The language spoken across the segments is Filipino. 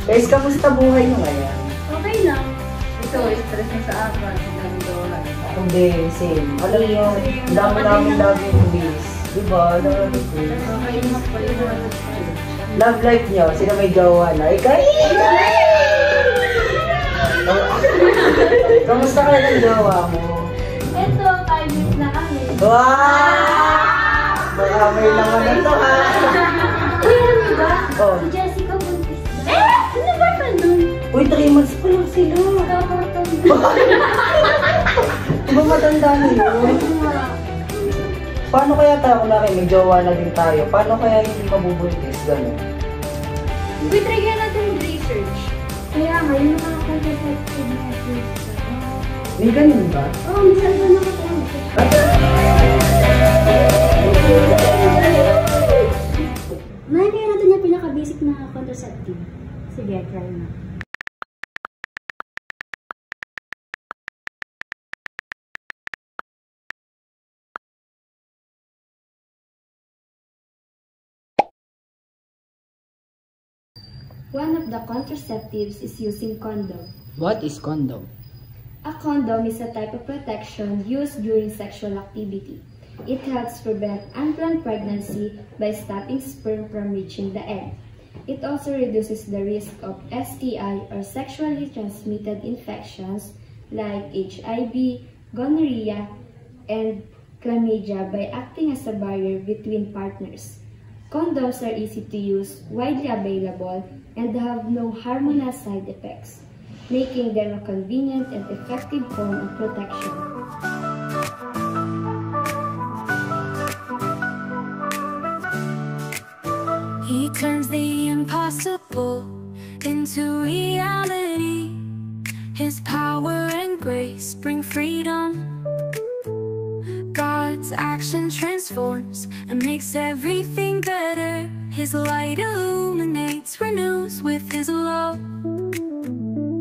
Guys, kamusta buhay nyo ngayon? Okay lang. Ito, stress na sa akin. Sinabi daw lang. Hindi, same. Alam nyo, dami namin lagi yung bis. Diba? Okay, mas pala yung Love life nyo, sino may jowa na? Ikaw! Kamusta kayo ng jowa mo? Ito, 5 minutes na kami. Wow! Baka may naman ito ha! Uy, ano ba? Oh. Si Jessica buntis na. Ano ba pa nun? Uy, 3 months pa lang sila. Kaportong. Diba matanda na yun? Paano kaya tayo kung may jowa na din tayo? Paano kaya hindi mabubuntis? Gano'n? Uy, try kaya natin mag-research. Kaya nga, yun ang mga contraceptive methods. May ganun ba? Oo, minsan ba nakatawa? Mahal kaya natin yung pinaka-basic na contraceptive. Sige, try na. One of the contraceptives is using condom. What is condom? A condom is a type of protection used during sexual activity. It helps prevent unplanned pregnancy by stopping sperm from reaching the egg. It also reduces the risk of STI or sexually transmitted infections like HIV, gonorrhea, and chlamydia by acting as a barrier between partners. Condoms are easy to use, widely available, and have no hormonal side effects, making them a convenient and effective form of protection. He turns the impossible into reality. His power and grace bring freedom. God's action transforms and makes everything better. His light illuminates, renews with His love.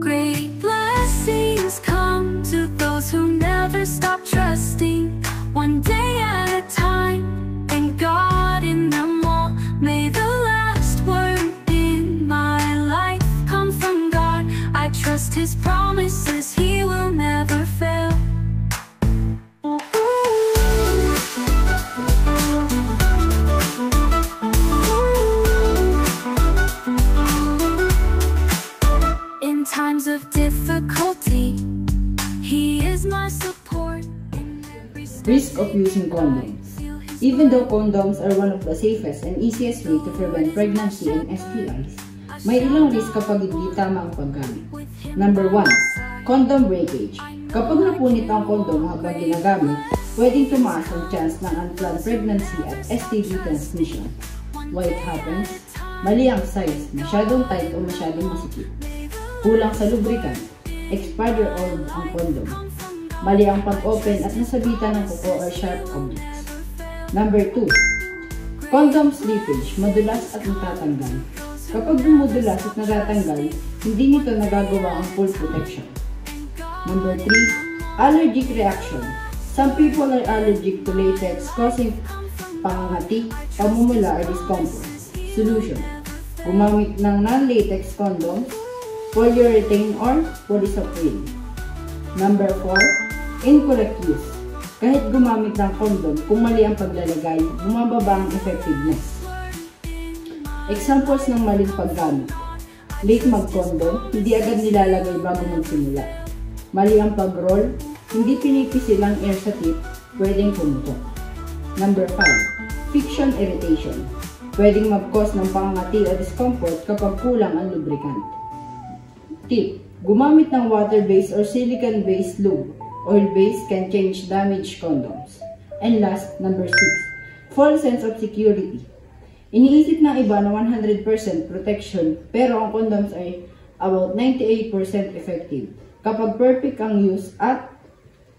Great blessings come to those who never stop trusting, one day at a time, and God in them all. May the last word in my life come from God. I trust His promises, He will never fail. In times of difficulty, He is my support. Risk of using condoms. Even though condoms are one of the safest and easiest way to prevent pregnancy and STIs, may ilang risk kapag hindi tama ang paggamit. Number 1. Condom breakage. Kapag napunit ang condom habang ginagamit, pwedeng tumaas ang chance ng unplanned pregnancy at STD transmission. Why it happens? Mali ang size, masyadong tight o masyadong masikip. Kulang sa lubricant, expired or old ang condom. Mali ang pag-open at nasabitan ng kuko or sharp objects. Number 2. Condom slippage, madulas at natatanggal. Kapag dumudulas at natatanggal, hindi nito nagagawa ang full protection. Number 3. Allergic reaction. Some people are allergic to latex causing pangangati, pamumula or discomfort. Solution. Gumamit ng non-latex condoms, polyurethane or polysoprene. Number 4. Incorrect use. Kahit gumamit ng condom, kung mali ang paglalagay, bumababa ang effectiveness. Examples ng maling paggamit. Late mag-condom, hindi agad nilalagay bago magsimula. Mali ang pag-roll, hindi pinipisil ang air sa tip, pwedeng pumutok. Number 5. Friction irritation. Pwedeng mag-cause ng pangangati o discomfort kapag kulang ang lubricant. Tip. Gumamit ng water-based or silicone-based lube. Oil-based can change damaged condoms. And last, number 6. False sense of security. Iniisip ng iba na 100% protection pero ang condoms ay about 98% effective kapag perfect ang use at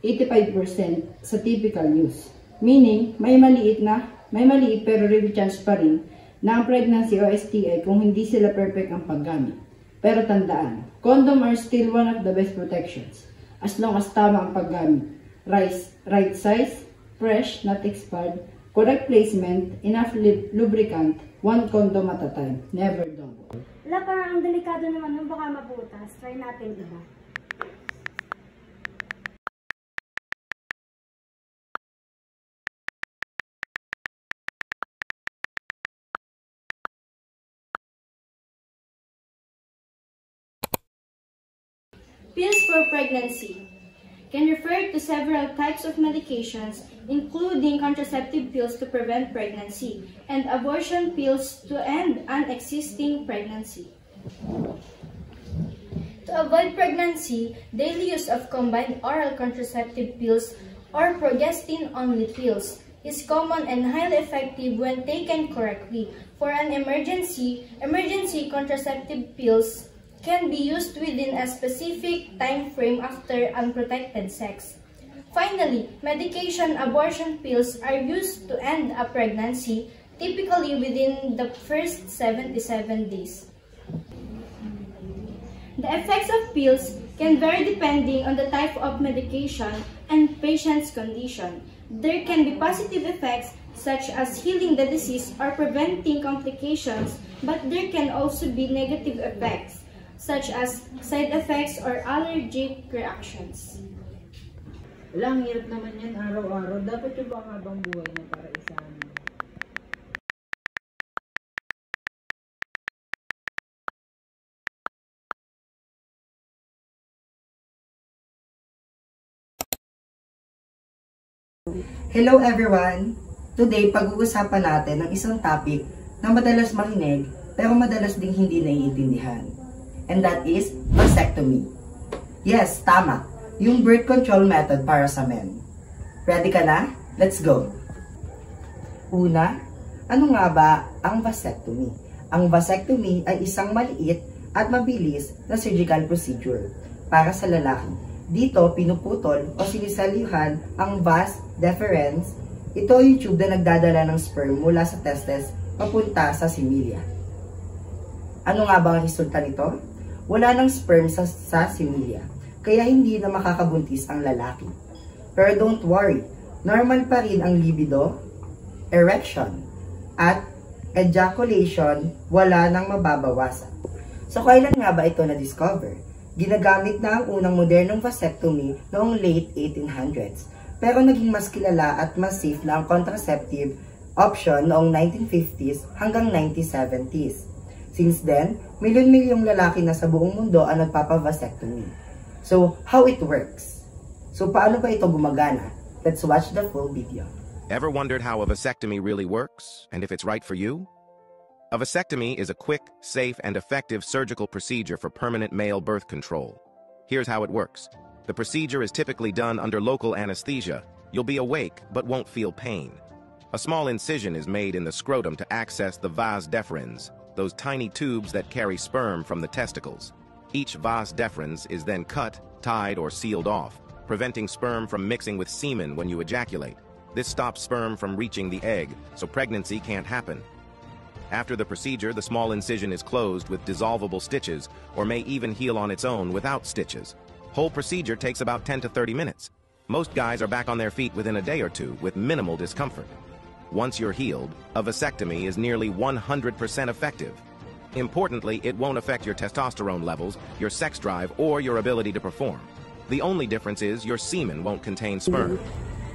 85% sa typical use. Meaning, may maliit pero real chance pa rin na ang pregnancy o STI kung hindi sila perfect ang paggamit. Pero tandaan, condom are still one of the best protections as long as tama ang paggamit. Right size, fresh, not expired, Correct placement, enough lubricant, 1 condom at a time, never double. Wala, parang ang delikado naman nun, baka mabutas. Try natin iba. Pills for pregnancy can refer to several types of medications, including contraceptive pills to prevent pregnancy and abortion pills to end an existing pregnancy. To avoid pregnancy, daily use of combined oral contraceptive pills or progestin-only pills is common and highly effective when taken correctly. For an emergency contraceptive pills can be used within a specific time frame after unprotected sex. Finally, medication abortion pills are used to end a pregnancy, typically within the first 77 days. The effects of pills can vary depending on the type of medication and patient's condition. There can be positive effects such as healing the disease or preventing complications, but there can also be negative effects such as side effects or allergic reactions. Wala, ang hirap naman yan araw-araw. Dapat yung bang habang buhay na para isahan mo. Hello everyone! Today, pag-uusapan natin ang isang topic na madalas marinig pero madalas ding hindi naiintindihan. And that is vasectomy. Yes, tama. Yung birth control method para sa men. Ready ka na? Let's go! Una, ano nga ba ang vasectomy? Ang vasectomy ay isang maliit at mabilis na surgical procedure para sa lalaki. Dito, pinuputol o sinisalihan ang vas deferens. Ito yung tube na nagdadala ng sperm mula sa testes papunta sa similia. Ano nga ba ang resulta nito? Wala ng sperm sa similia, kaya hindi na makakabuntis ang lalaki. Pero don't worry, normal pa rin ang libido, erection, at ejaculation, wala nang mababawasan. So kailan nga ba ito na-discover? Ginagamit na ang unang modernong vasectomy noong late 1800s, pero naging mas kilala at mas safe na ang contraceptive option noong 1950s hanggang 1970s. Since then, milyon-milyong lalaki na sa buong mundo ang nagpapa-vasectomy. So, how it works? So, paano ba ito gumagana? Let's watch the full video. Ever wondered how a vasectomy really works and if it's right for you? A vasectomy is a quick, safe, and effective surgical procedure for permanent male birth control. Here's how it works. The procedure is typically done under local anesthesia. You'll be awake but won't feel pain. A small incision is made in the scrotum to access the vas deferens, those tiny tubes that carry sperm from the testicles. Each vas deferens is then cut, tied, or sealed off, preventing sperm from mixing with semen when you ejaculate. This stops sperm from reaching the egg, so pregnancy can't happen. After the procedure, the small incision is closed with dissolvable stitches, or may even heal on its own without stitches. Whole procedure takes about 10 to 30 minutes. Most guys are back on their feet within a day or two with minimal discomfort. Once you're healed, a vasectomy is nearly 100% effective. Importantly, it won't affect your testosterone levels, your sex drive, or your ability to perform. The only difference is your semen won't contain sperm.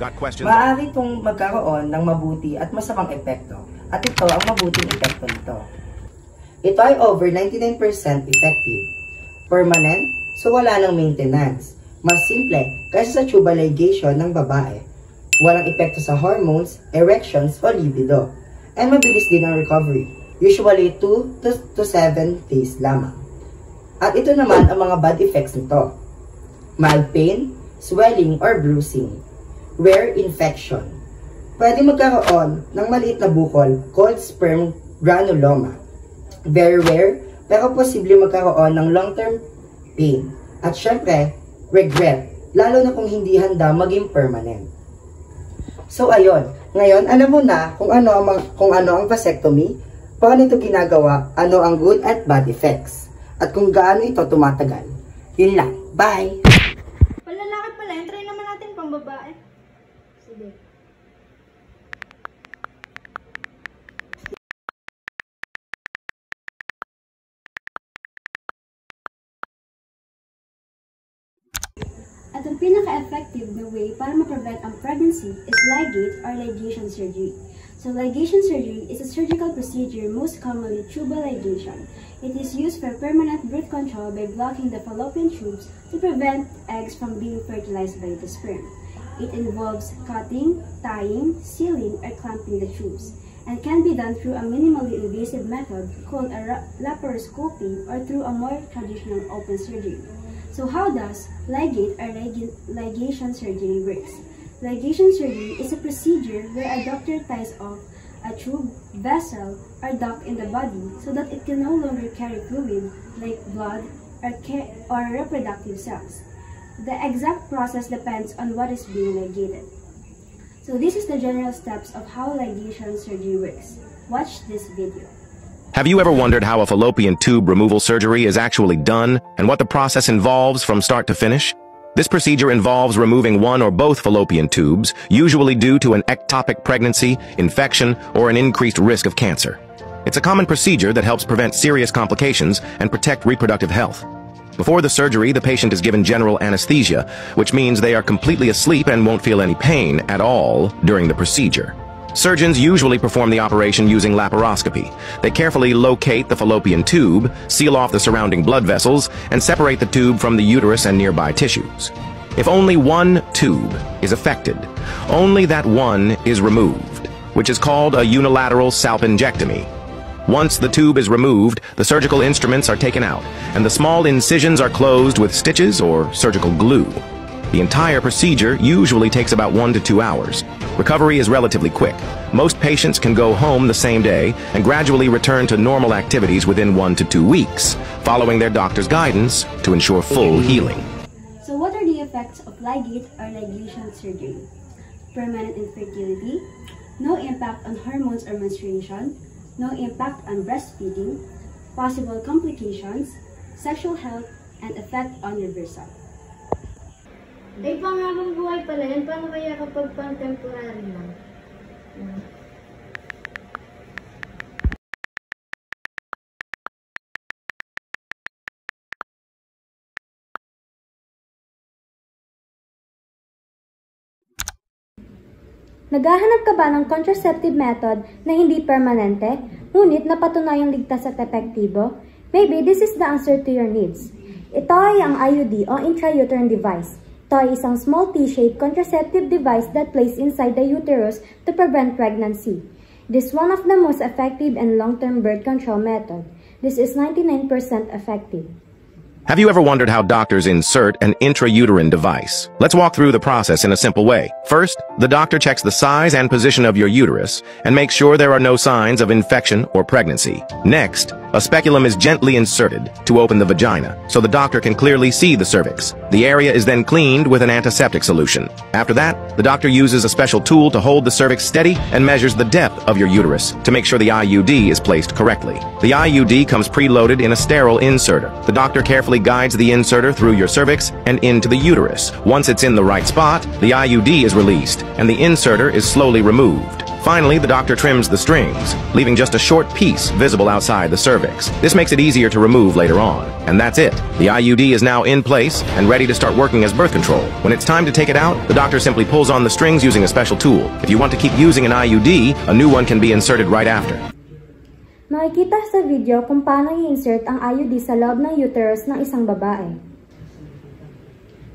Got questions? Maaari itong magkaroon ng mabuti at masamang epekto. At ito ang mabuting epekto nito. Ito ay over 99% effective. Permanent, so wala ng maintenance. Mas simple kaysa sa tubal ligation ng babae. Walang epekto sa hormones, erections, o libido. And mabilis din ang recovery. Usually 2 to 7 days lamang. At ito naman ang mga bad effects nito. Mild pain, swelling, or bruising. Rare infection. Pwede magkaroon ng maliit na bukol called sperm granuloma. Very rare, pero posible magkaroon ng long-term pain. At syempre, regret, lalo na kung hindi handa maging permanent. So ayun, ngayon alam mo na kung ano ang vasectomy, paano ito ginagawa, ano ang good at bad effects, at kung gaano ito tumatagal. Yun lang, bye! Palalaki pala, try naman natin pang babae. Sige. effective na way para ma-prevent ang pregnancy is ligate or ligation surgery. So ligation surgery is a surgical procedure, most commonly tubal ligation. It is used for permanent birth control by blocking the fallopian tubes to prevent eggs from being fertilized by the sperm. It involves cutting, tying, sealing, or clamping the tubes, and can be done through a minimally invasive method called a laparoscopy or through a more traditional open surgery. So how does ligate or ligation surgery works? Ligation surgery is a procedure where a doctor ties off a tube, vessel, or duct in the body so that it can no longer carry fluid like blood or reproductive cells. The exact process depends on what is being ligated. So this is the general steps of how ligation surgery works. Watch this video. Have you ever wondered how a fallopian tube removal surgery is actually done and what the process involves from start to finish? This procedure involves removing one or both fallopian tubes, usually due to an ectopic pregnancy, infection, or an increased risk of cancer. It's a common procedure that helps prevent serious complications and protect reproductive health. Before the surgery, the patient is given general anesthesia, which means they are completely asleep and won't feel any pain at all during the procedure. Surgeons usually perform the operation using laparoscopy. They carefully locate the fallopian tube, seal off the surrounding blood vessels, and separate the tube from the uterus and nearby tissues. If only one tube is affected, only that one is removed, which is called a unilateral salpingectomy. Once the tube is removed, the surgical instruments are taken out, and the small incisions are closed with stitches or surgical glue. The entire procedure usually takes about 1 to 2 hours. Recovery is relatively quick. Most patients can go home the same day and gradually return to normal activities within 1 to 2 weeks, following their doctor's guidance to ensure full healing. So what are the effects of ligate or ligation surgery? Permanent infertility, no impact on hormones or menstruation, no impact on breastfeeding, possible complications, sexual health, and effect on reversal. Ay, panghabang buhay pala yan. Paano kaya kapag pang-temporary lang? Naghahanap ka ba ng contraceptive method na hindi permanente, ngunit napatunayang ligtas at epektibo? Maybe this is the answer to your needs. Ito ay ang IUD o intrauterine device. Ito ay isang small T-shaped contraceptive device that placed inside the uterus to prevent pregnancy. This is one of the most effective and long-term birth control method. This is 99% effective. Have you ever wondered how doctors insert an intrauterine device? Let's walk through the process in a simple way. First, the doctor checks the size and position of your uterus and makes sure there are no signs of infection or pregnancy. Next, a speculum is gently inserted to open the vagina so the doctor can clearly see the cervix. The area is then cleaned with an antiseptic solution. After that, the doctor uses a special tool to hold the cervix steady and measures the depth of your uterus to make sure the IUD is placed correctly. The IUD comes preloaded in a sterile inserter. The doctor carefully guides the inserter through your cervix and into the uterus. Once it's in the right spot, the IUD is released and the inserter is slowly removed. Finally, the doctor trims the strings, leaving just a short piece visible outside the cervix. This makes it easier to remove later on. And that's it. The IUD is now in place and ready to start working as birth control. When it's time to take it out, the doctor simply pulls on the strings using a special tool. If you want to keep using an IUD, a new one can be inserted right after. Makikita sa video kung paano i-insert ang IUD sa loob ng uterus ng isang babae.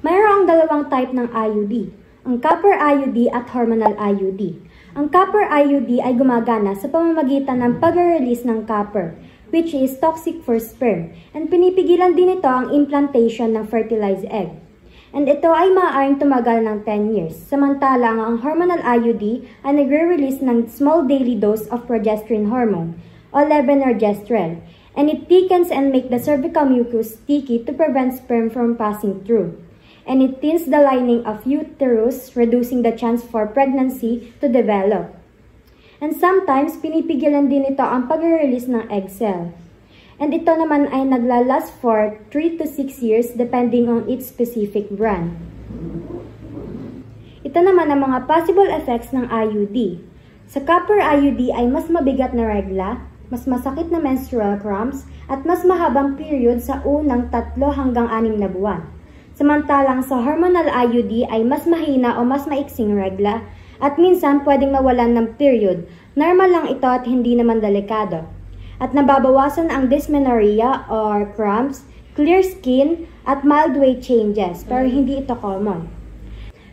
Mayroong dalawang type ng IUD, ang copper IUD at hormonal IUD. Ang copper IUD ay gumagana sa pamamagitan ng pag-release ng copper, which is toxic for sperm, and pinipigilan din ito ang implantation ng fertilized egg. And ito ay maaaring tumagal ng 10 years, samantalang ang hormonal IUD ay nagre-release ng small daily dose of progesterone hormone, o levonorgestrel, and it thickens and makes the cervical mucus sticky to prevent sperm from passing through. And it thins the lining of uterus, reducing the chance for pregnancy to develop. And sometimes, pinipigilan din ito ang pag-release ng egg cell. And ito naman ay naglalast for 3 to 6 years depending on its specific brand. Ito naman ang mga possible effects ng IUD. Sa copper IUD ay mas mabigat na regla, mas masakit na menstrual cramps, at mas mahabang period sa unang 3 hanggang 6 na buwan. Samantalang sa hormonal IUD ay mas mahina o mas maiksing regla at minsan pwedeng mawalan ng period. Normal lang ito at hindi naman delikado. At nababawasan ang dysmenorrhea or cramps, clear skin, at mild weight changes, pero hindi ito common.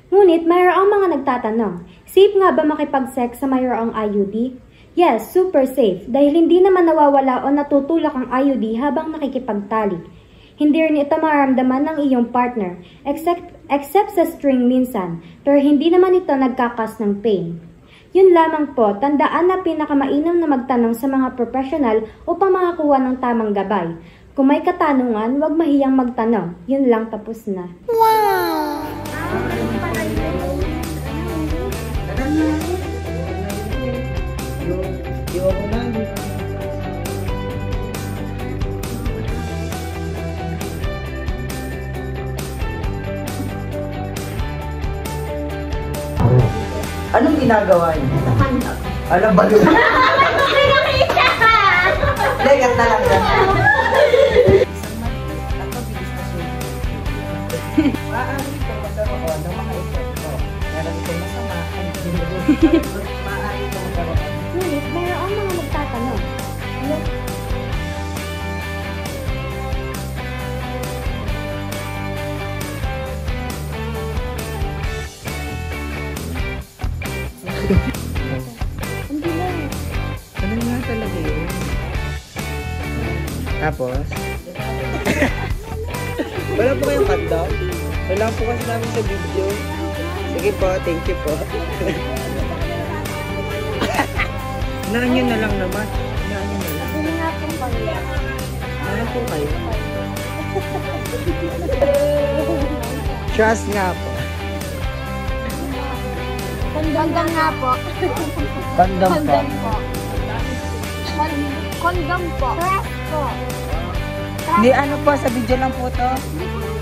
Ngunit mayroong mga nagtatanong, safe nga ba makipag-sex sa mayroong IUD? Yes, super safe dahil hindi naman nawawala o natutulak ang IUD habang nakikipagtalik. Hindi rin ito maramdaman ng iyong partner, except sa string minsan, pero hindi naman ito nagkakas ng pain. Yun lamang po, tandaan na pinakamainam na magtanong sa mga profesional upang makakuha ng tamang gabay. Kung may katanungan, huwag mahiyang magtanong. Yun lang, tapos na. Wow! Anong ginagawa niyo? Alam ba yun? Legat na lang yan. Maaari itong magkaroon ng mga epekto. Meron itong masama. Maaari itong magkaroon. Ngunit mayroong mga nagtatanong. Hindi lang. Ano nga talaga yun? Tapos? Wala po kayong hotdog? Wala po kasi namin sa video. Sige po, thank you po. Naan nyo na lang naman. Naan nyo na lang. Hindi nga pong pamilya. Naan po kayo? Trust nga po. Kondom nga po. Kondom po. Kondom po. Trust po. Hindi, ano po, sa video lang po to. Hindi po